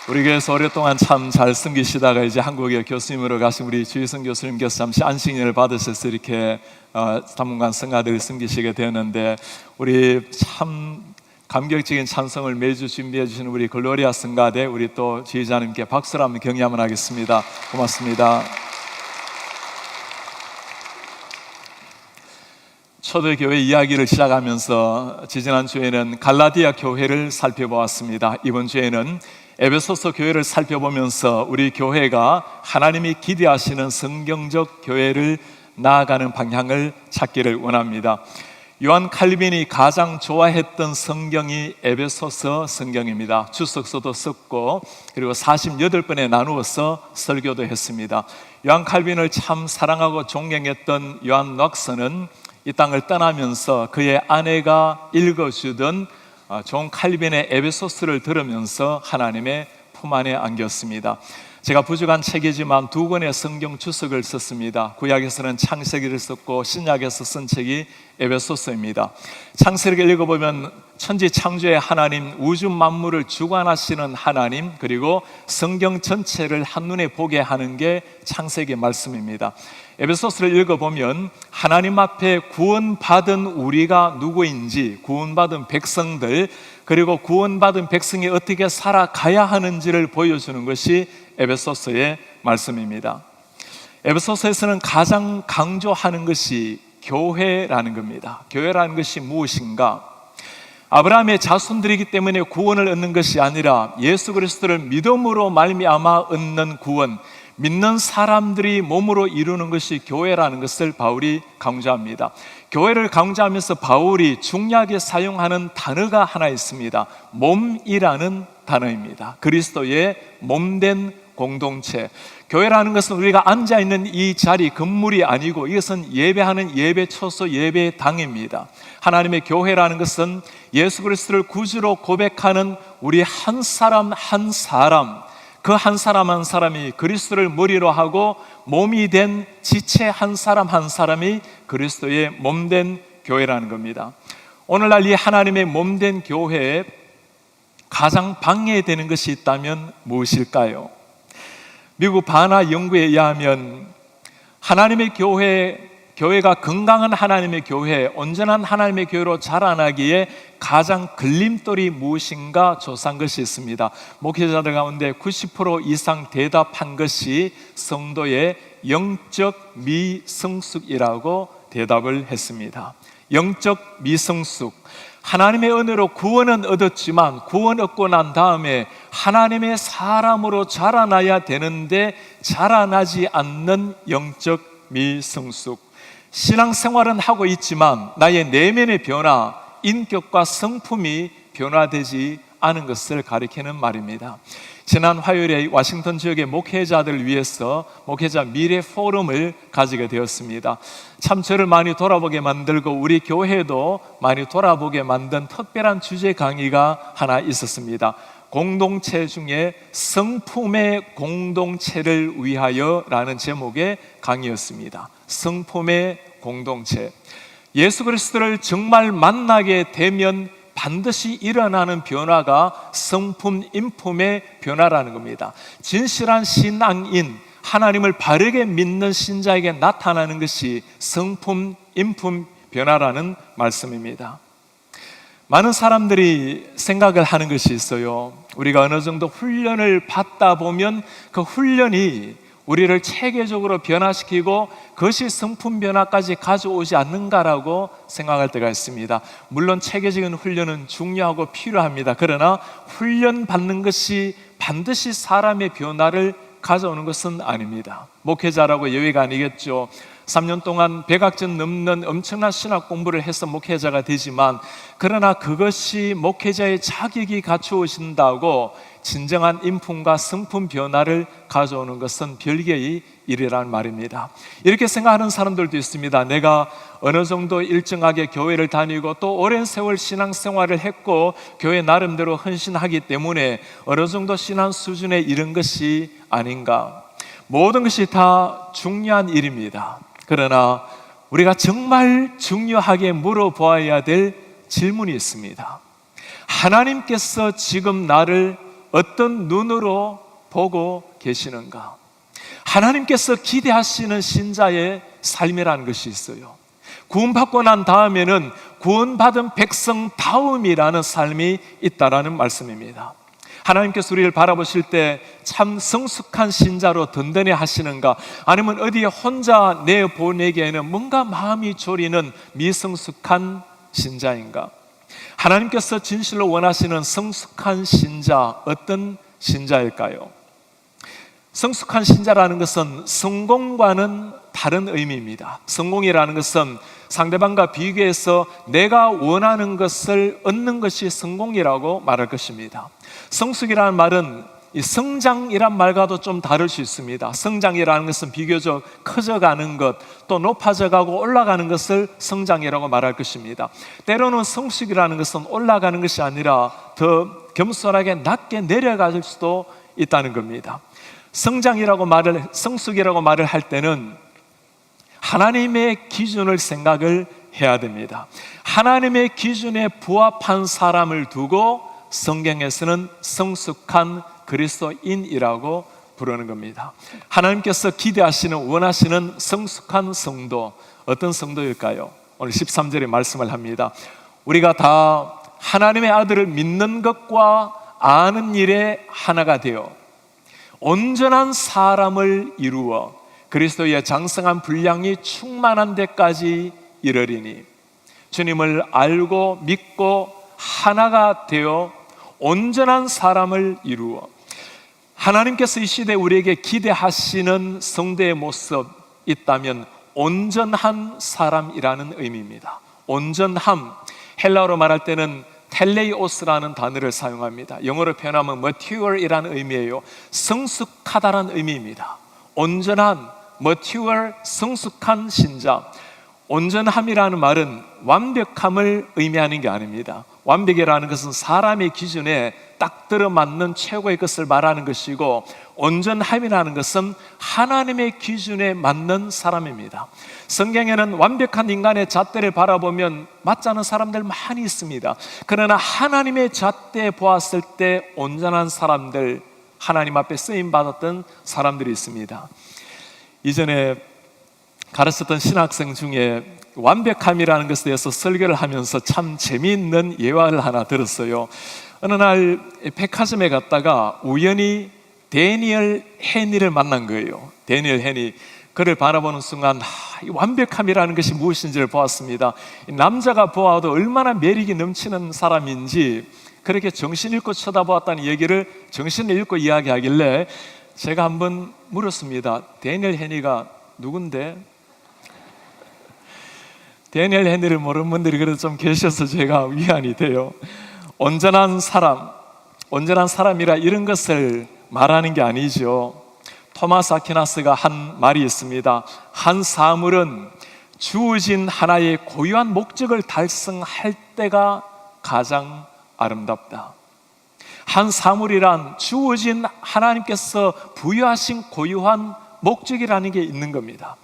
우리 교회에서 오랫동안 참 잘 섬기시다가 이제 한국에 교수님으로 가신 우리 주희성 교수님께서 잠시 안식년을 받으셔서 이렇게 당분간 성가대를 섬기시게 되었는데, 우리 참 감격적인 찬송을 매주 준비해 주시는 우리 글로리아 성가대, 우리 또 지휘자님께 박수를 한번 격려 한번 하겠습니다. 고맙습니다. 초대교회 이야기를 시작하면서 지지난주에는 갈라디아 교회를 살펴보았습니다. 이번 주에는 에베소서 교회를 살펴보면서 우리 교회가 하나님이 기대하시는 성경적 교회를 나아가는 방향을 찾기를 원합니다. 요한 칼빈이 가장 좋아했던 성경이 에베소서 성경입니다. 주석서도 썼고 그리고 48번에 나누어서 설교도 했습니다. 요한 칼빈을 참 사랑하고 존경했던 요한 넉스는 이 땅을 떠나면서 그의 아내가 읽어주던 존 칼빈의 에베소서를 들으면서 하나님의 품 안에 안겼습니다. 제가 부족한 책이지만 2권의 성경 주석을 썼습니다. 구약에서는 창세기를 썼고 신약에서 쓴 책이 에베소서입니다. 창세기를 읽어보면 천지 창조의 하나님, 우주 만물을 주관하시는 하나님, 그리고 성경 전체를 한눈에 보게 하는 게 창세기 말씀입니다. 에베소서를 읽어보면 하나님 앞에 구원받은 우리가 누구인지, 구원받은 백성들, 그리고 구원받은 백성이 어떻게 살아가야 하는지를 보여주는 것이 에베소서의 말씀입니다. 에베소서에서는 가장 강조하는 것이 교회라는 겁니다. 교회라는 것이 무엇인가? 아브라함의 자손들이기 때문에 구원을 얻는 것이 아니라 예수 그리스도를 믿음으로 말미암아 얻는 구원, 믿는 사람들이 몸으로 이루는 것이 교회라는 것을 바울이 강조합니다. 교회를 강조하면서 바울이 중요하게 사용하는 단어가 하나 있습니다. 몸이라는 단어입니다. 그리스도의 몸된 공동체. 교회라는 것은 우리가 앉아있는 이 자리, 건물이 아니고 이것은 예배하는 예배처소, 예배당입니다. 하나님의 교회라는 것은 예수 그리스도를 구주로 고백하는 우리 한 사람 한 사람, 그 한 사람 한 사람이 그리스도를 머리로 하고 몸이 된 지체 한 사람 한 사람이 그리스도의 몸된 교회라는 겁니다. 오늘날 이 하나님의 몸된 교회에 가장 방해되는 것이 있다면 무엇일까요? 미국 바나 연구에 의하면 하나님의 교회가 건강한 하나님의 교회, 온전한 하나님의 교회로 자라나기에 가장 걸림돌이 무엇인가 조사한 것이 있습니다. 목회자들 가운데 90% 이상 대답한 것이 성도의 영적 미성숙이라고 대답을 했습니다. 영적 미성숙. 하나님의 은혜로 구원은 얻었지만 구원 얻고 난 다음에 하나님의 사람으로 자라나야 되는데 자라나지 않는 영적 미성숙. 신앙생활은 하고 있지만 나의 내면의 변화, 인격과 성품이 변화되지 않은 것을 가리키는 말입니다. 지난 화요일에 워싱턴 지역의 목회자들을 위해서 목회자 미래 포럼을 가지게 되었습니다. 참 저를 많이 돌아보게 만들고 우리 교회도 많이 돌아보게 만든 특별한 주제 강의가 하나 있었습니다. 공동체 중에 성품의 공동체를 위하여 라는 제목의 강의였습니다. 성품의 공동체. 예수 그리스도를 정말 만나게 되면 반드시 일어나는 변화가 성품, 인품의 변화라는 겁니다. 진실한 신앙인, 하나님을 바르게 믿는 신자에게 나타나는 것이 성품, 인품 변화라는 말씀입니다. 많은 사람들이 생각을 하는 것이 있어요. 우리가 어느 정도 훈련을 받다 보면 그 훈련이 우리를 체계적으로 변화시키고 그것이 성품 변화까지 가져오지 않는가라고 생각할 때가 있습니다. 물론 체계적인 훈련은 중요하고 필요합니다. 그러나 훈련 받는 것이 반드시 사람의 변화를 가져오는 것은 아닙니다. 목회자라고 예외가 아니겠죠. 3년 동안 100학점 넘는 엄청난 신학 공부를 해서 목회자가 되지만, 그러나 그것이 목회자의 자격이 갖추어진다고 진정한 인품과 성품 변화를 가져오는 것은 별개의 일이라는 말입니다. 이렇게 생각하는 사람들도 있습니다. 내가 어느 정도 일정하게 교회를 다니고 또 오랜 세월 신앙생활을 했고 교회 나름대로 헌신하기 때문에 어느 정도 신앙 수준에 이른 것이 아닌가. 모든 것이 다 중요한 일입니다. 그러나 우리가 정말 중요하게 물어보아야 될 질문이 있습니다. 하나님께서 지금 나를 어떤 눈으로 보고 계시는가? 하나님께서 기대하시는 신자의 삶이라는 것이 있어요. 구원받고 난 다음에는 구원받은 백성다움이라는 삶이 있다라는 말씀입니다. 하나님께서 우리를 바라보실 때 참 성숙한 신자로 든든해 하시는가, 아니면 어디에 혼자 내보내기에는 뭔가 마음이 졸이는 미성숙한 신자인가? 하나님께서 진실로 원하시는 성숙한 신자, 어떤 신자일까요? 성숙한 신자라는 것은 성공과는 다른 의미입니다. 성공이라는 것은 상대방과 비교해서 내가 원하는 것을 얻는 것이 성공이라고 말할 것입니다. 성숙이라는 말은 이 성장이란 말과도 좀 다를 수 있습니다. 성장이라는 것은 비교적 커져가는 것, 또 높아져가고 올라가는 것을 성장이라고 말할 것입니다. 때로는 성숙이라는 것은 올라가는 것이 아니라 더 겸손하게 낮게 내려갈 수도 있다는 겁니다. 성숙이라고 말을 할 때는 하나님의 기준을 생각을 해야 됩니다. 하나님의 기준에 부합한 사람을 두고 성경에서는 성숙한 그리스도인이라고 부르는 겁니다. 하나님께서 기대하시는, 원하시는 성숙한 성도, 어떤 성도일까요? 오늘 13절에 말씀을 합니다. 우리가 다 하나님의 아들을 믿는 것과 아는 일에 하나가 되어 온전한 사람을 이루어 그리스도의 장성한 분량이 충만한 데까지 이르리니, 주님을 알고 믿고 하나가 되어 온전한 사람을 이루어, 하나님께서 이 시대에 우리에게 기대하시는 성도의 모습 있다면 온전한 사람이라는 의미입니다. 온전함, 헬라어로 말할 때는 텔레이오스라는 단어를 사용합니다. 영어로 표현하면 mature이라는 의미예요. 성숙하다는 의미입니다. 온전한, mature, 성숙한 신자. 온전함이라는 말은 완벽함을 의미하는 게 아닙니다. 완벽이라는 것은 사람의 기준에 딱 들어맞는 최고의 것을 말하는 것이고, 온전함이라는 것은 하나님의 기준에 맞는 사람입니다. 성경에는 완벽한 인간의 잣대를 바라보면 맞지 않은 사람들 많이 있습니다. 그러나 하나님의 잣대에 보았을 때 온전한 사람들, 하나님 앞에 쓰임받았던 사람들이 있습니다. 이전에 가르쳤던 신학생 중에 완벽함이라는 것에 대해서 설교를 하면서 참 재미있는 예화를 하나 들었어요. 어느 날 백화점에 갔다가 우연히 데니얼 헤니를 만난 거예요. 데니얼 헤니, 그를 바라보는 순간 이 완벽함이라는 것이 무엇인지를 보았습니다. 남자가 보아도 얼마나 매력이 넘치는 사람인지 그렇게 정신 잃고 쳐다보았다는 얘기를 정신을 잃고 이야기하길래 제가 한번 물었습니다. 데니얼 헤니가 누군데? 데니얼 헤니를 모르는 분들이 그래도 좀 계셔서 제가 위안이 돼요. 온전한 사람이라 이런 것을 말하는 게 아니죠. 토마스 아퀴나스가 한 말이 있습니다. 한 사물은 주어진 하나의 고유한 목적을 달성할 때가 가장 아름답다. 한 사물이란 주어진 하나님께서 부여하신 고유한 목적이라는 게 있는 겁니다.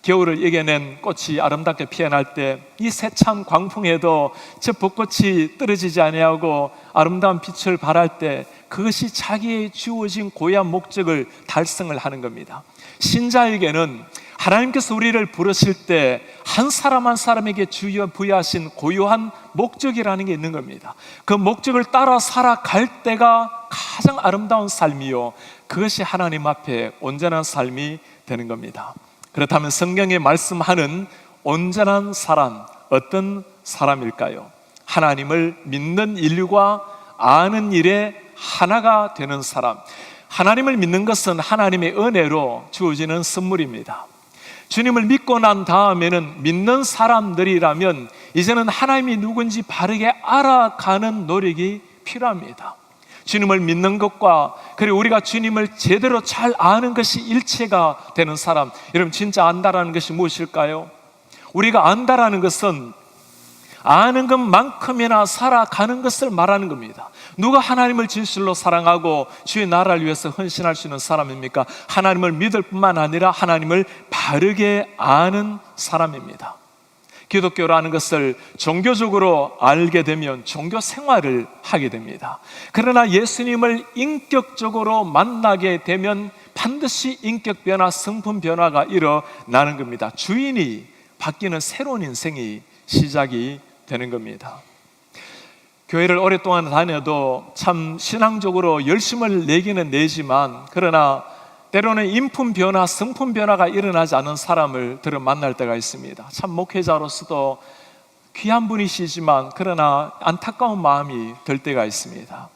겨울을 이겨낸 꽃이 아름답게 피어날 때 이 세찬 광풍에도 저 벚꽃이 떨어지지 아니하고 아름다운 빛을 발할 때 그것이 자기의 주어진 고유한 목적을 달성을 하는 겁니다. 신자에게는 하나님께서 우리를 부르실 때 한 사람 한 사람에게 부여하신 고유한 목적이라는 게 있는 겁니다. 그 목적을 따라 살아갈 때가 가장 아름다운 삶이요, 그것이 하나님 앞에 온전한 삶이 되는 겁니다. 그렇다면 성경에 말씀하는 온전한 사람, 어떤 사람일까요? 하나님을 믿는 인류가 아는 일에 하나가 되는 사람. 하나님을 믿는 것은 하나님의 은혜로 주어지는 선물입니다. 주님을 믿고 난 다음에는 믿는 사람들이라면 이제는 하나님이 누군지 바르게 알아가는 노력이 필요합니다. 주님을 믿는 것과 그리고 우리가 주님을 제대로 잘 아는 것이 일체가 되는 사람. 여러분, 진짜 안다라는 것이 무엇일까요? 우리가 안다라는 것은 아는 것만큼이나 살아가는 것을 말하는 겁니다. 누가 하나님을 진실로 사랑하고 주의 나라를 위해서 헌신할 수 있는 사람입니까? 하나님을 믿을 뿐만 아니라 하나님을 바르게 아는 사람입니다. 기독교라는 것을 종교적으로 알게 되면 종교 생활을 하게 됩니다. 그러나 예수님을 인격적으로 만나게 되면 반드시 인격 변화, 성품 변화가 일어나는 겁니다. 주인이 바뀌는 새로운 인생이 시작이 되는 겁니다. 교회를 오랫동안 다녀도 참 신앙적으로 열심을 내기는 내지만, 그러나 때로는 인품 변화, 성품 변화가 일어나지 않은 사람을 들어 만날 때가 있습니다. 참 목회자로서도 귀한 분이시지만 그러나 안타까운 마음이 들 때가 있습니다.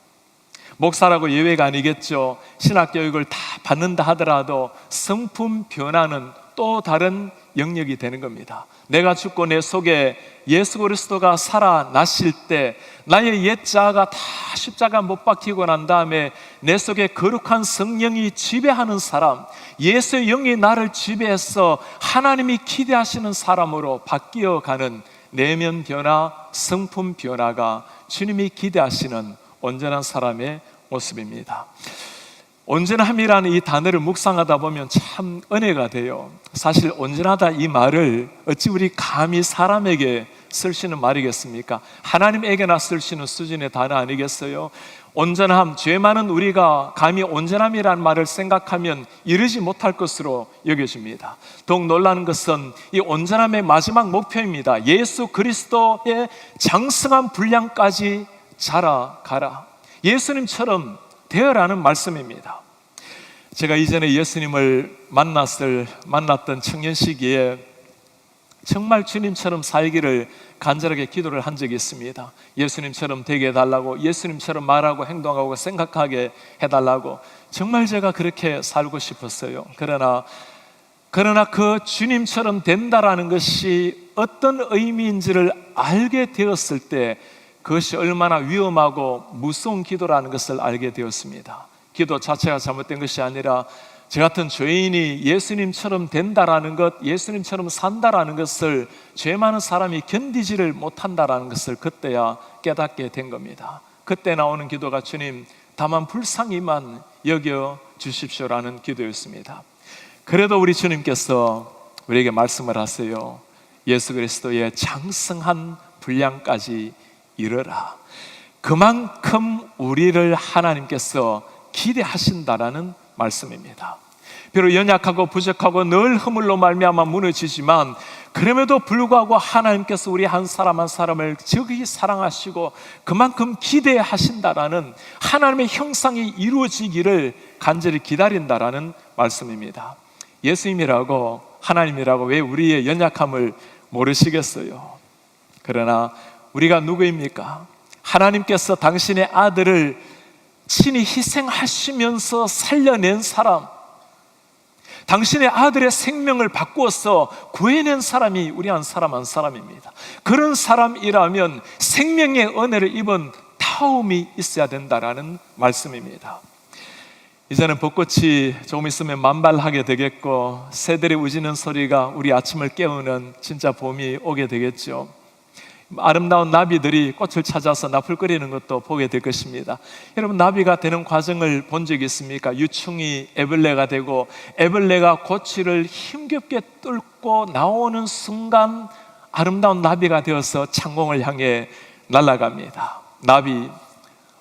목사라고 예외가 아니겠죠. 신학교육을 다 받는다 하더라도 성품 변화는 또 다른 영역이 되는 겁니다. 내가 죽고 내 속에 예수 그리스도가 살아나실 때 나의 옛 자아가 다 십자가 못 박히고 난 다음에 내 속에 거룩한 성령이 지배하는 사람, 예수의 영이 나를 지배해서 하나님이 기대하시는 사람으로 바뀌어가는 내면 변화, 성품 변화가 주님이 기대하시는 온전한 사람의 모습입니다. 온전함이라는 이 단어를 묵상하다 보면 참 은혜가 돼요. 사실 온전하다 이 말을 어찌 우리 감히 사람에게 쓸 수 있는 말이겠습니까? 하나님에게나 쓸 수 있는 수준의 단어 아니겠어요? 온전함, 죄 많은 우리가 감히 온전함이라는 말을 생각하면 이르지 못할 것으로 여겨집니다. 더욱 놀라는 것은 이 온전함의 마지막 목표입니다. 예수 그리스도의 장성한 분량까지 자라가라. 예수님처럼 되어라는 말씀입니다. 제가 이전에 예수님을 만났던 청년 시기에 정말 주님처럼 살기를 간절하게 기도를 한 적이 있습니다. 예수님처럼 되게 해달라고, 예수님처럼 말하고 행동하고 생각하게 해달라고. 정말 제가 그렇게 살고 싶었어요. 그러나 그 주님처럼 된다라는 것이 어떤 의미인지를 알게 되었을 때 그것이 얼마나 위험하고 무서운 기도라는 것을 알게 되었습니다. 기도 자체가 잘못된 것이 아니라 저 같은 죄인이 예수님처럼 된다라는 것, 예수님처럼 산다라는 것을 죄 많은 사람이 견디지를 못한다라는 것을 그때야 깨닫게 된 겁니다. 그때 나오는 기도가 주님, 다만 불쌍히만 여겨 주십시오라는 기도였습니다. 그래도 우리 주님께서 우리에게 말씀을 하세요. 예수 그리스도의 장성한 분량까지 이르라. 그만큼 우리를 하나님께서 기대하신다라는 말씀입니다. 비록 연약하고 부족하고 늘 허물로 말미암아 무너지지만 그럼에도 불구하고 하나님께서 우리 한 사람 한 사람을 지극히 사랑하시고 그만큼 기대하신다라는 하나님의 형상이 이루어지기를 간절히 기다린다라는 말씀입니다. 예수님이라고 하나님이라고 왜 우리의 연약함을 모르시겠어요? 그러나 우리가 누구입니까? 하나님께서 당신의 아들을 친히 희생하시면서 살려낸 사람, 당신의 아들의 생명을 바꾸어서 구해낸 사람이 우리 한 사람 한 사람입니다. 그런 사람이라면 생명의 은혜를 입은 타움이 있어야 된다라는 말씀입니다. 이제는 벚꽃이 조금 있으면 만발하게 되겠고 새들이 우지는 소리가 우리 아침을 깨우는 진짜 봄이 오게 되겠죠. 아름다운 나비들이 꽃을 찾아서 나풀거리는 것도 보게 될 것입니다. 여러분, 나비가 되는 과정을 본 적이 있습니까? 유충이 애벌레가 되고 애벌레가 고치를 힘겹게 뚫고 나오는 순간 아름다운 나비가 되어서 창공을 향해 날아갑니다. 나비,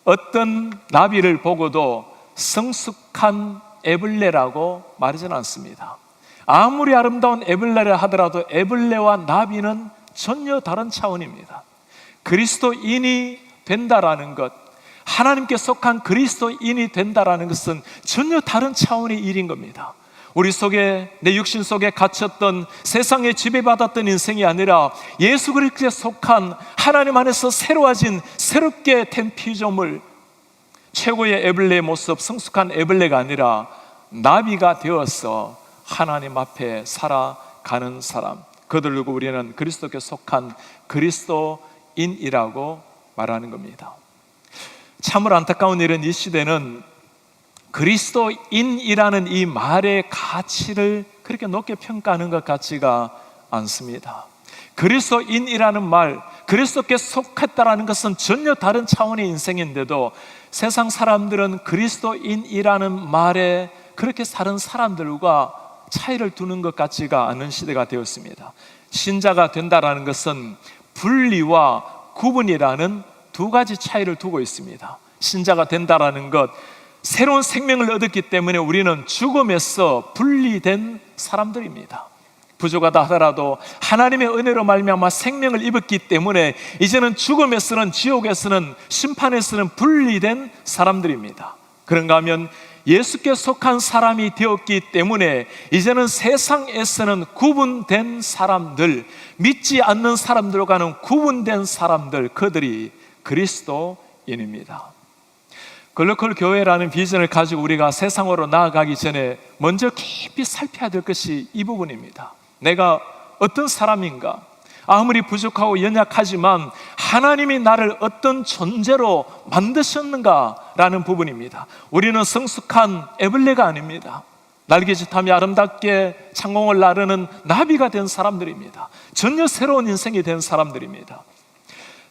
어떤 나비를 보고도 성숙한 애벌레라고 말하지는 않습니다. 아무리 아름다운 애벌레라 하더라도 애벌레와 나비는 전혀 다른 차원입니다. 그리스도인이 된다라는 것, 하나님께 속한 그리스도인이 된다라는 것은 전혀 다른 차원의 일인 겁니다. 우리 속에, 내 육신 속에 갇혔던 세상에 지배받았던 인생이 아니라 예수 그리스도에 속한 하나님 안에서 새로워진 새롭게 된 피조물, 최고의 애벌레의 모습, 성숙한 애벌레가 아니라 나비가 되어서 하나님 앞에 살아가는 사람, 그들을 두고 우리는 그리스도께 속한 그리스도인이라고 말하는 겁니다. 참으로 안타까운 일은 이 시대는 그리스도인이라는 이 말의 가치를 그렇게 높게 평가하는 것 같지가 않습니다. 그리스도인이라는 말, 그리스도께 속했다라는 것은 전혀 다른 차원의 인생인데도 세상 사람들은 그리스도인이라는 말에 그렇게 다른 사람들과 차이를 두는 것 같지가 않은 시대가 되었습니다. 신자가 된다라는 것은 분리와 구분이라는 두 가지 차이를 두고 있습니다. 신자가 된다라는 것, 새로운 생명을 얻었기 때문에 우리는 죽음에서 분리된 사람들입니다. 부족하다 하더라도 하나님의 은혜로 말미암아 생명을 입었기 때문에 이제는 죽음에서는, 지옥에서는, 심판에서는 분리된 사람들입니다. 그런가 하면 예수께 속한 사람이 되었기 때문에 이제는 세상에서는 구분된 사람들, 믿지 않는 사람들과는 구분된 사람들, 그들이 그리스도인입니다. 글로컬 교회라는 비전을 가지고 우리가 세상으로 나아가기 전에 먼저 깊이 살펴야 될 것이 이 부분입니다. 내가 어떤 사람인가? 아무리 부족하고 연약하지만 하나님이 나를 어떤 존재로 만드셨는가라는 부분입니다. 우리는 성숙한 애벌레가 아닙니다. 날개짓하며 아름답게 창공을 나르는 나비가 된 사람들입니다. 전혀 새로운 인생이 된 사람들입니다.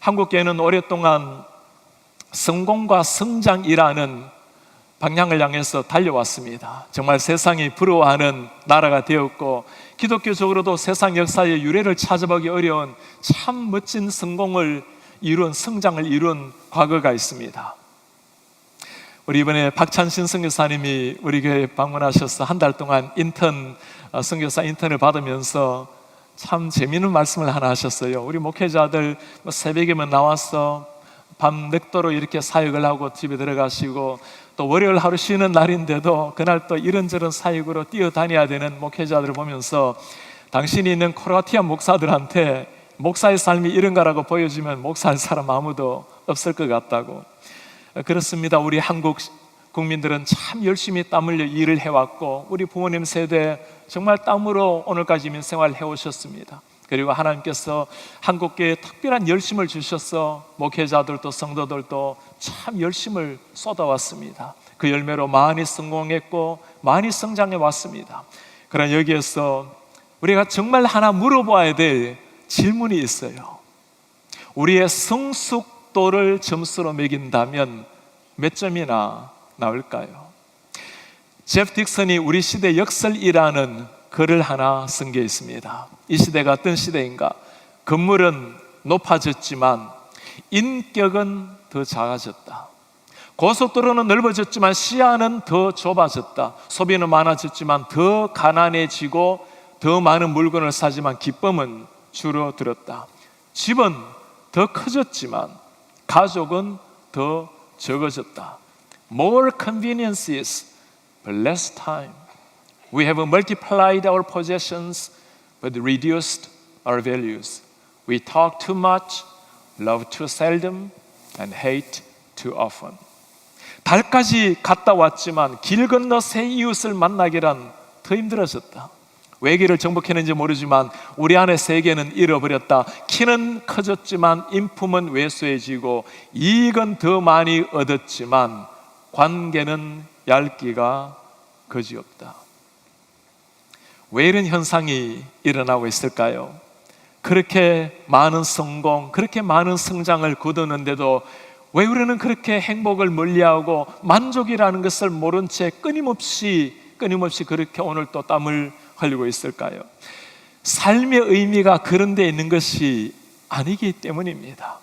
한국교회는 오랫동안 성공과 성장이라는 방향을 향해서 달려왔습니다. 정말 세상이 부러워하는 나라가 되었고, 기독교적으로도 세상 역사의 유래를 찾아보기 어려운 참 멋진 성공을 이룬, 성장을 이룬 과거가 있습니다. 우리 이번에 박찬신 선교사님이 우리 교회에 방문하셔서 한 달 동안 선교사 인턴을 받으면서 참 재미있는 말씀을 하나 하셨어요. 우리 목회자들 새벽에만 나와서 밤 늦도록 이렇게 사역을 하고 집에 들어가시고, 또 월요일 하루 쉬는 날인데도 그날 또 이런저런 사역으로 뛰어다녀야 되는 목회자들을 보면서, 당신이 있는 크로아티아 목사들한테 목사의 삶이 이런가라고 보여주면 목사할 사람 아무도 없을 것 같다고. 그렇습니다. 우리 한국 국민들은 참 열심히 땀 흘려 일을 해왔고, 우리 부모님 세대 정말 땀으로 오늘까지 민생활을 해오셨습니다. 그리고 하나님께서 한국교회에 특별한 열심을 주셔서 목회자들도 성도들도 참 열심을 쏟아왔습니다. 그 열매로 많이 성공했고 많이 성장해 왔습니다. 그러나 여기에서 우리가 정말 하나 물어봐야 될 질문이 있어요. 우리의 성숙도를 점수로 매긴다면 몇 점이나 나올까요? 제프 딕슨이 우리 시대 역설이라는 글을 하나 쓴 게 있습니다. 이 시대가 어떤 시대인가? 건물은 높아졌지만 인격은 더 작아졌다. 고속도로는 넓어졌지만 시야는 더 좁아졌다. 소비는 많아졌지만 더 가난해지고 더 많은 물건을 사지만 기쁨은 줄어들었다. 집은 더 커졌지만 가족은 더 적어졌다. More conveniences, but less time. We have multiplied our possessions, but reduced our values. We talk too much, love too seldom, and hate too often. 달까지 갔다 왔지만 길 건너 새 이웃을 만나기란 더 힘들어졌다. 외계를 정복했는지 모르지만 우리 안의 세계는 잃어버렸다. 키는 커졌지만 인품은 왜소해지고 이익은 더 많이 얻었지만 관계는 얇기가 그지없다. 왜 이런 현상이 일어나고 있을까요? 그렇게 많은 성공, 그렇게 많은 성장을 거두는데도 왜 우리는 그렇게 행복을 멀리하고 만족이라는 것을 모른 채 끊임없이 그렇게 오늘 또 땀을 흘리고 있을까요? 삶의 의미가 그런 데 있는 것이 아니기 때문입니다.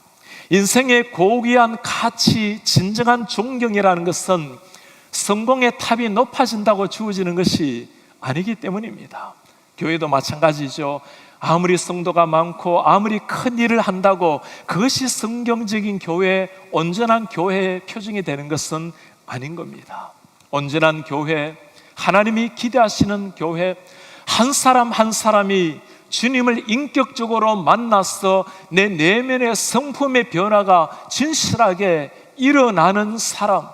인생의 고귀한 가치, 진정한 존경이라는 것은 성공의 탑이 높아진다고 주어지는 것이 아니기 때문입니다. 교회도 마찬가지죠. 아무리 성도가 많고 아무리 큰 일을 한다고 그것이 성경적인 교회, 온전한 교회의 표징이 되는 것은 아닌 겁니다. 온전한 교회, 하나님이 기대하시는 교회, 한 사람 한 사람이 주님을 인격적으로 만나서 내 내면의 성품의 변화가 진실하게 일어나는 사람,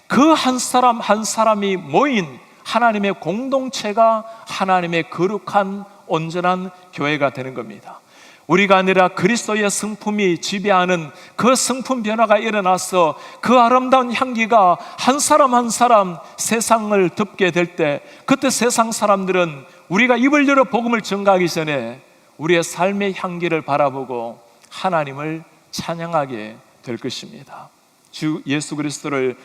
그 한 사람 한 사람이 모인 하나님의 공동체가 하나님의 거룩한 온전한 교회가 되는 겁니다. 우리가 아니라 그리스도의 성품이 지배하는 그 성품 변화가 일어나서 그 아름다운 향기가 한 사람 한 사람 세상을 덮게 될 때, 그때 세상 사람들은 우리가 입을 열어 복음을 전가하기 전에 우리의 삶의 향기를 바라보고 하나님을 찬양하게 될 것입니다. 주 예수 그리스도를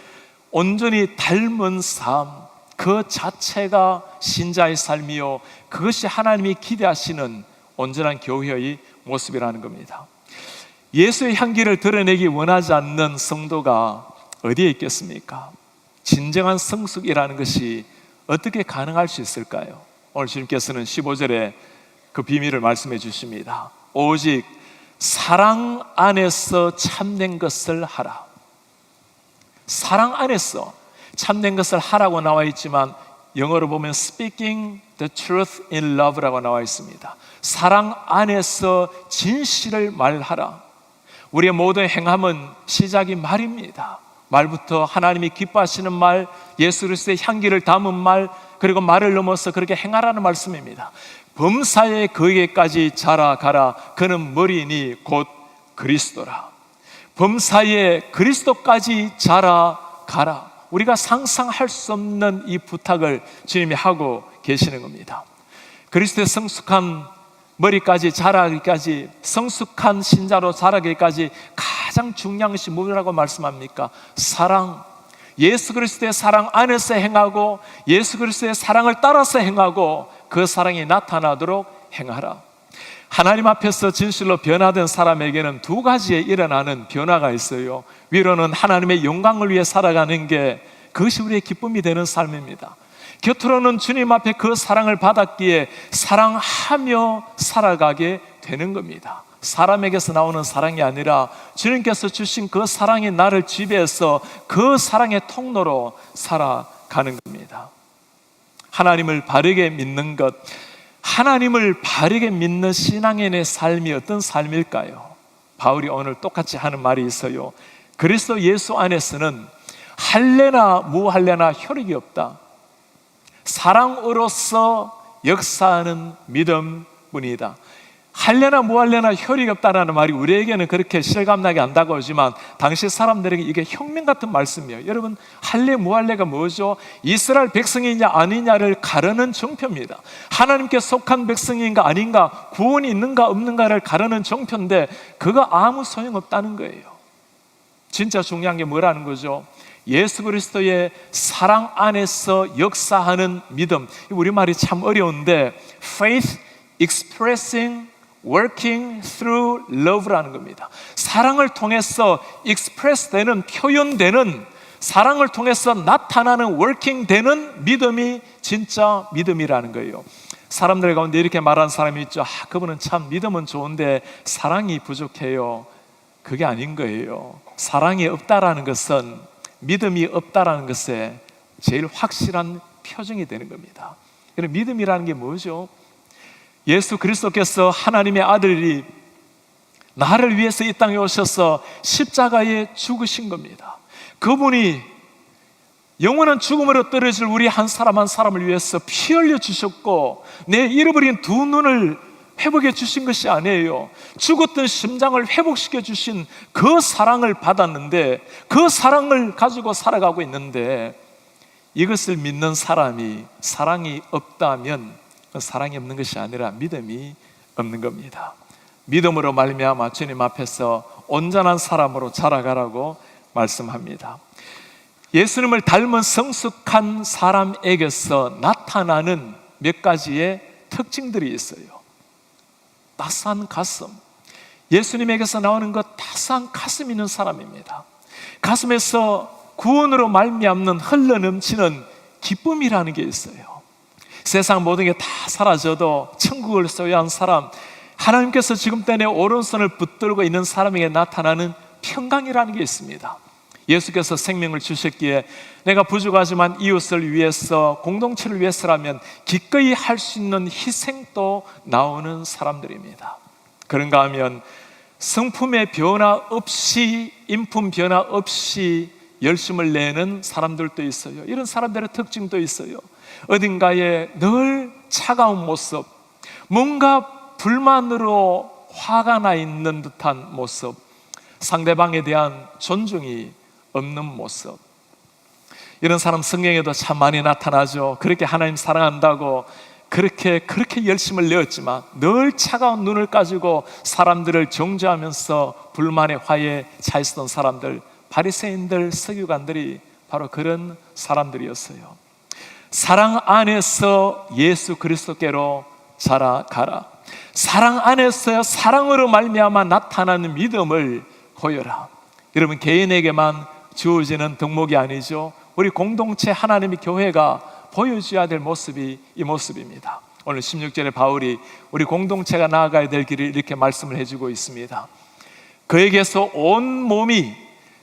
온전히 닮은 삶, 그 자체가 신자의 삶이요, 그것이 하나님이 기대하시는 온전한 교회의 모습이라는 겁니다. 예수의 향기를 드러내기 원하지 않는 성도가 어디에 있겠습니까? 진정한 성숙이라는 것이 어떻게 가능할 수 있을까요? 오늘 주님께서는 15절에 그 비밀을 말씀해 주십니다. 오직 사랑 안에서 참된 것을 하라. 사랑 안에서 참된 것을 하라고 나와 있지만 영어로 보면 speaking the truth in love라고 나와 있습니다. 사랑 안에서 진실을 말하라. 우리의 모든 행함은 시작이 말입니다. 말부터 하나님이 기뻐하시는 말, 예수 그리스도의 향기를 담은 말, 그리고 말을 넘어서 그렇게 행하라는 말씀입니다. 범사에 그에게까지 자라가라. 그는 머리니 곧 그리스도라. 범사에 그리스도까지 자라가라. 우리가 상상할 수 없는 이 부탁을 주님이 하고 계시는 겁니다. 그리스도의 성숙한 머리까지 자라기까지, 성숙한 신자로 자라기까지 가장 중요한 것이 뭐라고 말씀합니까? 사랑. 예수 그리스도의 사랑 안에서 행하고 예수 그리스도의 사랑을 따라서 행하고 그 사랑이 나타나도록 행하라. 하나님 앞에서 진실로 변화된 사람에게는 두 가지에 일어나는 변화가 있어요. 위로는 하나님의 영광을 위해 살아가는 게, 그것이 우리의 기쁨이 되는 삶입니다. 곁으로는 주님 앞에 그 사랑을 받았기에 사랑하며 살아가게 되는 겁니다. 사람에게서 나오는 사랑이 아니라 주님께서 주신 그 사랑이 나를 지배해서 그 사랑의 통로로 살아가는 겁니다. 하나님을 바르게 믿는 것, 하나님을 바르게 믿는 신앙인의 삶이 어떤 삶일까요? 바울이 오늘 똑같이 하는 말이 있어요. 그리스도 예수 안에서는 할례나 무할례나 혈육이 없다. 사랑으로서 역사하는 믿음뿐이다. 할례나 무할례나 혈육이 없다는 말이 우리에게는 그렇게 실감나게 안 다가오지만 당시 사람들에게 이게 혁명 같은 말씀이에요. 여러분, 할례 무할례가 뭐죠? 이스라엘 백성이냐 아니냐를 가르는 정표입니다. 하나님께 속한 백성인가 아닌가, 구원이 있는가 없는가를 가르는 정표인데 그거 아무 소용없다는 거예요. 진짜 중요한 게 뭐라는 거죠? 예수 그리스도의 사랑 안에서 역사하는 믿음. 우리말이 참 어려운데 faith expressing working through love라는 겁니다. 사랑을 통해서 express 되는, 표현되는, 사랑을 통해서 나타나는, working 되는 믿음이 진짜 믿음이라는 거예요. 사람들 가운데 이렇게 말하는 사람이 있죠. 그분은 참 믿음은 좋은데 사랑이 부족해요. 그게 아닌 거예요. 사랑이 없다라는 것은, 믿음이 없다라는 것에 제일 확실한 표정이 되는 겁니다. 그럼 믿음이라는 게 뭐죠? 예수 그리스도께서 하나님의 아들이 나를 위해서 이 땅에 오셔서 십자가에 죽으신 겁니다. 그분이 영원한 죽음으로 떨어질 우리 한 사람 한 사람을 위해서 피 흘려 주셨고, 내 잃어버린 두 눈을 회복해 주신 것이 아니에요. 죽었던 심장을 회복시켜 주신 그 사랑을 받았는데, 그 사랑을 가지고 살아가고 있는데, 이것을 믿는 사람이 사랑이 없다면 사랑이 없는 것이 아니라 믿음이 없는 겁니다. 믿음으로 말미암아 주님 앞에서 온전한 사람으로 자라가라고 말씀합니다. 예수님을 닮은 성숙한 사람에게서 나타나는 몇 가지의 특징들이 있어요. 따스한 가슴. 예수님에게서 나오는 것, 따스한 가슴 있는 사람입니다. 가슴에서 구원으로 말미암는 흘러넘치는 기쁨이라는 게 있어요. 세상 모든 게 다 사라져도 천국을 소유한 사람, 하나님께서 지금 때 내 오른손을 붙들고 있는 사람에게 나타나는 평강이라는 게 있습니다. 예수께서 생명을 주셨기에 내가 부족하지만 이웃을 위해서, 공동체를 위해서라면 기꺼이 할 수 있는 희생도 나오는 사람들입니다. 그런가 하면 성품의 변화 없이, 인품 변화 없이 열심을 내는 사람들도 있어요. 이런 사람들의 특징도 있어요. 어딘가에 늘 차가운 모습, 뭔가 불만으로 화가 나 있는 듯한 모습, 상대방에 대한 존중이 없는 모습. 이런 사람 성경에도 참 많이 나타나죠. 그렇게 하나님 사랑한다고 그렇게 열심을 내었지만 늘 차가운 눈을 가지고 사람들을 정죄하면서 불만의 화에 차 있었던 사람들, 바리새인들, 서기관들이 바로 그런 사람들이었어요. 사랑 안에서 예수 그리스도께로 자라가라. 사랑 안에서 사랑으로 말미암아 나타나는 믿음을 보여라. 여러분, 개인에게만 주어지는 덕목이 아니죠. 우리 공동체 하나님의 교회가 보여줘야 될 모습이 이 모습입니다. 오늘 16절에 바울이 우리 공동체가 나아가야 될 길을 이렇게 말씀을 해주고 있습니다. 그에게서 온 몸이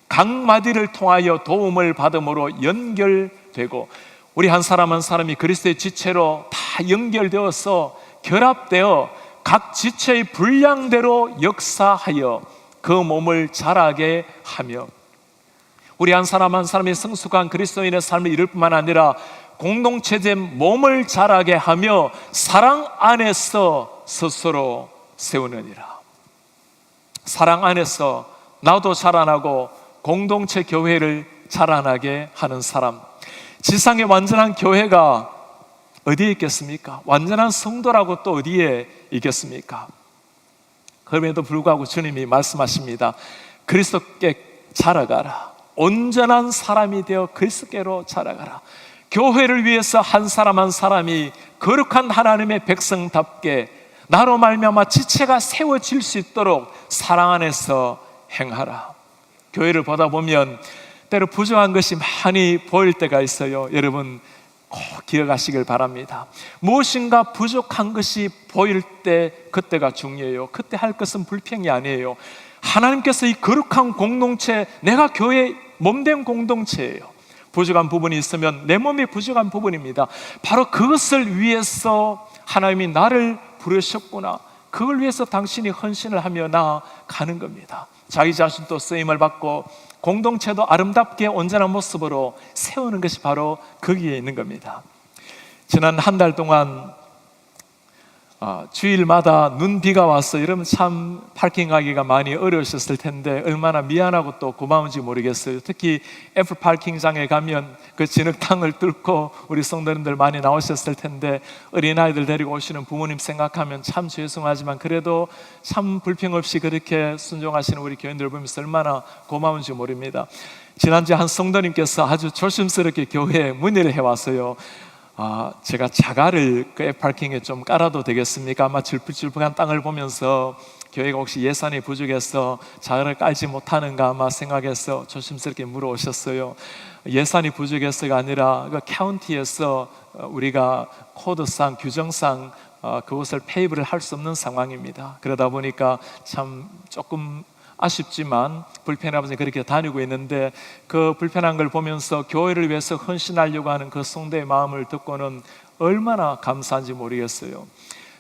각 마디를 통하여 도움을 받음으로 연결되고, 우리 한 사람 한 사람이 그리스도의 지체로 다 연결되어서 결합되어 각 지체의 분량대로 역사하여 그 몸을 자라게 하며, 우리 한 사람 한 사람이 성숙한 그리스도인의 삶을 이룰 뿐만 아니라 공동체된 몸을 자라게 하며 사랑 안에서 스스로 세우느니라. 사랑 안에서 나도 자라나고 공동체 교회를 자라나게 하는 사람. 지상의 완전한 교회가 어디에 있겠습니까? 완전한 성도라고 또 어디에 있겠습니까? 그럼에도 불구하고 주님이 말씀하십니다. 그리스도께 자라가라. 온전한 사람이 되어 그리스도께로 자라가라. 교회를 위해서 한 사람 한 사람이 거룩한 하나님의 백성답게 나로 말미암아 지체가 세워질 수 있도록 사랑 안에서 행하라. 교회를 보다 보면 때로 부족한 것이 많이 보일 때가 있어요. 여러분 꼭 기억하시길 바랍니다. 무엇인가 부족한 것이 보일 때 그때가 중요해요. 그때 할 것은 불평이 아니에요. 하나님께서 이 거룩한 공동체, 내가 교회 몸된 공동체예요. 부족한 부분이 있으면 내 몸이 부족한 부분입니다. 바로 그것을 위해서 하나님이 나를 부르셨구나, 그걸 위해서 당신이 헌신을 하며 나아가는 겁니다. 자기 자신도 쓰임을 받고 공동체도 아름답게 온전한 모습으로 세우는 것이 바로 거기에 있는 겁니다. 지난 한 달 동안 주일마다 눈비가 와서 여러분 참 파킹하기가 많이 어려우셨을 텐데 얼마나 미안하고 또 고마운지 모르겠어요. 특히 애플 파킹장에 가면 그 진흙탕을 뚫고 우리 성도님들 많이 나오셨을 텐데 어린아이들 데리고 오시는 부모님 생각하면 참 죄송하지만 그래도 참 불평 없이 그렇게 순종하시는 우리 교인들 보면서 얼마나 고마운지 모릅니다. 지난주에 한 성도님께서 아주 조심스럽게 교회에 문의를 해왔어요. 제가 자가를 그 파킹에 좀 깔아도 되겠습니까? 아마 질퍽질퍽한 땅을 보면서 교회가 혹시 예산이 부족해서 자가를 깔지 못하는가 아마 생각해서 조심스럽게 물어오셨어요. 예산이 부족해서가 아니라 그 카운티에서 우리가 코드상 규정상 그것을 페이브를 할 수 없는 상황입니다. 그러다 보니까 참 조금 아쉽지만 불편하면서 그렇게 다니고 있는데, 그 불편한 걸 보면서 교회를 위해서 헌신하려고 하는 그 성도의 마음을 듣고는 얼마나 감사한지 모르겠어요.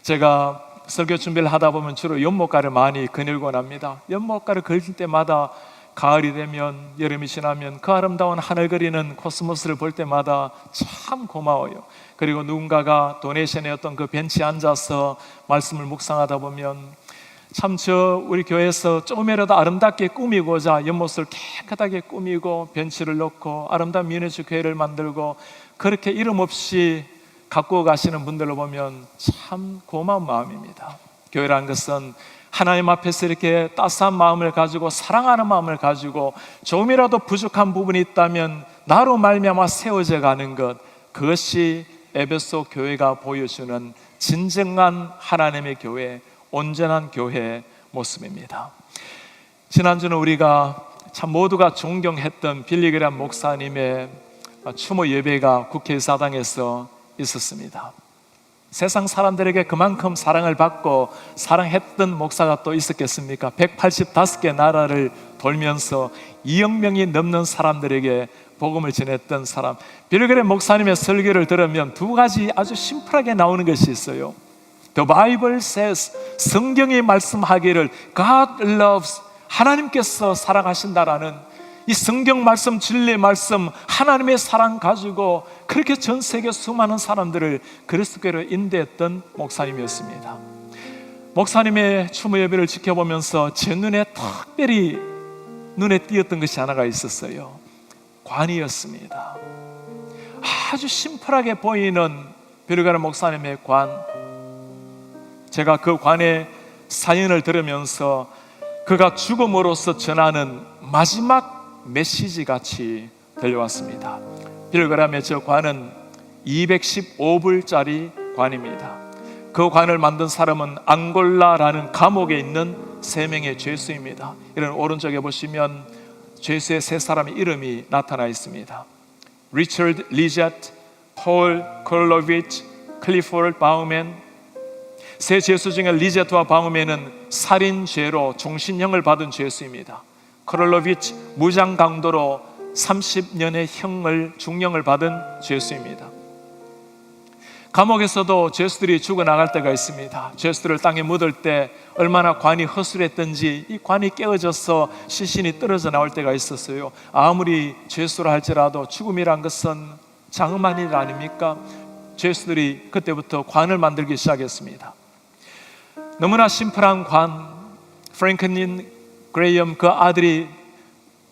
제가 설교 준비를 하다 보면 주로 연못가를 많이 거닐곤 합니다. 연못가를 걸을 때마다 가을이 되면, 여름이 지나면 그 아름다운 하늘 그리는 코스모스를 볼 때마다 참 고마워요. 그리고 누군가가 도네이션의 어떤 그 벤치에 앉아서 말씀을 묵상하다 보면 참 우리 교회에서 조금이라도 아름답게 꾸미고자 연못을 깨끗하게 꾸미고 벤치를 놓고 아름다운 미니어처 교회를 만들고 그렇게 이름 없이 갖고 가시는 분들을 보면 참 고마운 마음입니다. 교회라는 것은 하나님 앞에서 이렇게 따스한 마음을 가지고 사랑하는 마음을 가지고 조금이라도 부족한 부분이 있다면 나로 말미암아 세워져 가는 것, 그것이 에베소 교회가 보여주는 진정한 하나님의 교회, 온전한 교회의 모습입니다. 지난주는 우리가 참 모두가 존경했던 빌리그람 목사님의 추모 예배가 국회의사당에서 있었습니다. 세상 사람들에게 그만큼 사랑을 받고 사랑했던 목사가 또 있었겠습니까? 185개 나라를 돌면서 2억 명이 넘는 사람들에게 복음을 전했던 사람. 빌리그람 목사님의 설교를 들으면 두 가지 아주 심플하게 나오는 것이 있어요. The Bible says, 성경이 말씀하기를 God loves, 하나님께서 사랑하신다라는 이 성경 말씀, 진리 말씀, 하나님의 사랑 가지고 그렇게 전 세계 수많은 사람들을 그리스도께로 인도했던 목사님이었습니다. 목사님의 추모 예배를 지켜보면서 제 눈에 특별히 눈에 띄었던 것이 하나가 있었어요. 관이었습니다. 아주 심플하게 보이는 빌리그람 목사님의 관. 제가 그 관의 사연을 들으면서 그가 죽음으로써 전하는 마지막 메시지 같이 들려왔습니다. 빌리그람의 저 관은 215불짜리 관입니다. 그 관을 만든 사람은 앙골라라는 감옥에 있는 3명의 죄수입니다. 이런 오른쪽에 보시면 죄수의 3사람의 이름이 나타나 있습니다. 리처드 리젯, 폴 콜로비치, 클리포드 바우맨. 3 죄수 중에 리젯과 바우맨은 살인죄로 종신형을 받은 죄수입니다. 콜로비치 무장 강도로 30년의 중형을 받은 죄수입니다. 감옥에서도 죄수들이 죽어나갈 때가 있습니다. 죄수들을 땅에 묻을 때 얼마나 관이 허술했던지 이 관이 깨어져서 시신이 떨어져 나올 때가 있었어요. 아무리 죄수라 할지라도 죽음이란 것은 장엄한 일 아닙니까? 죄수들이 그때부터 관을 만들기 시작했습니다. 너무나 심플한 관, 프랭클린 그레이엄 그 아들이,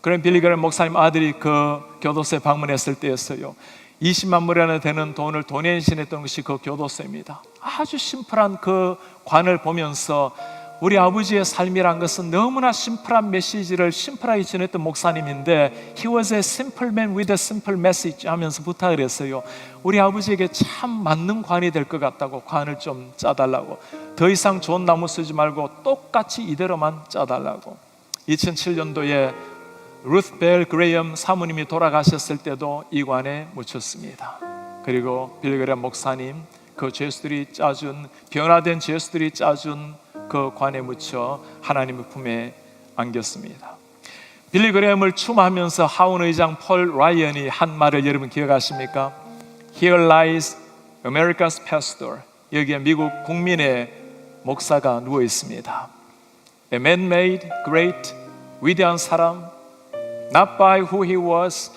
빌리 그레이엄 목사님 아들이 그 교도소에 방문했을 때였어요. 20만 불이나 되는 돈을 도네이션했던 것이 그 교도소입니다. 아주 심플한 그 관을 보면서 우리 아버지의 삶이란 것은 너무나 심플한 메시지를 심플하게 전했던 목사님인데 He was a simple man with a simple message 하면서 부탁을 했어요. 우리 아버지에게 참 맞는 관이 될 것 같다고 관을 좀 짜달라고, 더 이상 좋은 나무 쓰지 말고 똑같이 이대로만 짜달라고. 2007년도에 루스 벨 그레이엄 사모님이 돌아가셨을 때도 이 관에 묻혔습니다. 그리고 빌리 그레이엄 목사님 그 죄수들이 짜준, 변화된 죄수들이 짜준 그 관에 묻혀 하나님의 품에 안겼습니다. 빌리 그레이엄을 추모하면서 하원 의장 폴 라이언이 한 말을 여러분 기억하십니까? Here lies America's pastor. 여기에 미국 국민의 목사가 누워 있습니다. A man made great, 위대한 사람, not by who he was,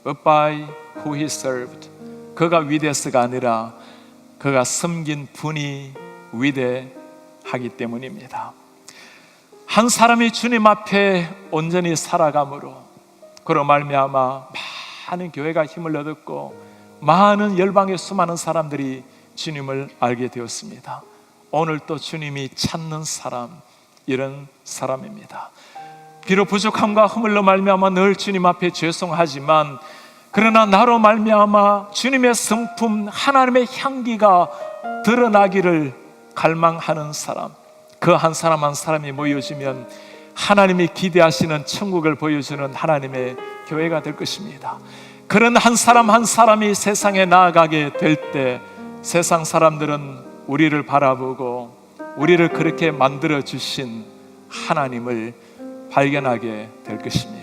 but by who he served. 그가 위대해서가 아니라 그가 섬긴 분이 위대하기 때문입니다. 한 사람이 주님 앞에 온전히 살아감으로 그로 말미암아 많은 교회가 힘을 얻었고 많은 열방의 수많은 사람들이 주님을 알게 되었습니다. 오늘 또 주님이 찾는 사람, 이런 사람입니다. 비록 부족함과 허물로 말미암아 늘 주님 앞에 죄송하지만 그러나 나로 말미암아 주님의 성품 하나님의 향기가 드러나기를 갈망하는 사람, 그 한 사람 한 사람이 모여지면 하나님이 기대하시는 천국을 보여주는 하나님의 교회가 될 것입니다. 그런 한 사람 한 사람이 세상에 나아가게 될 때 세상 사람들은 우리를 바라보고 우리를 그렇게 만들어 주신 하나님을 발견하게 될 것입니다.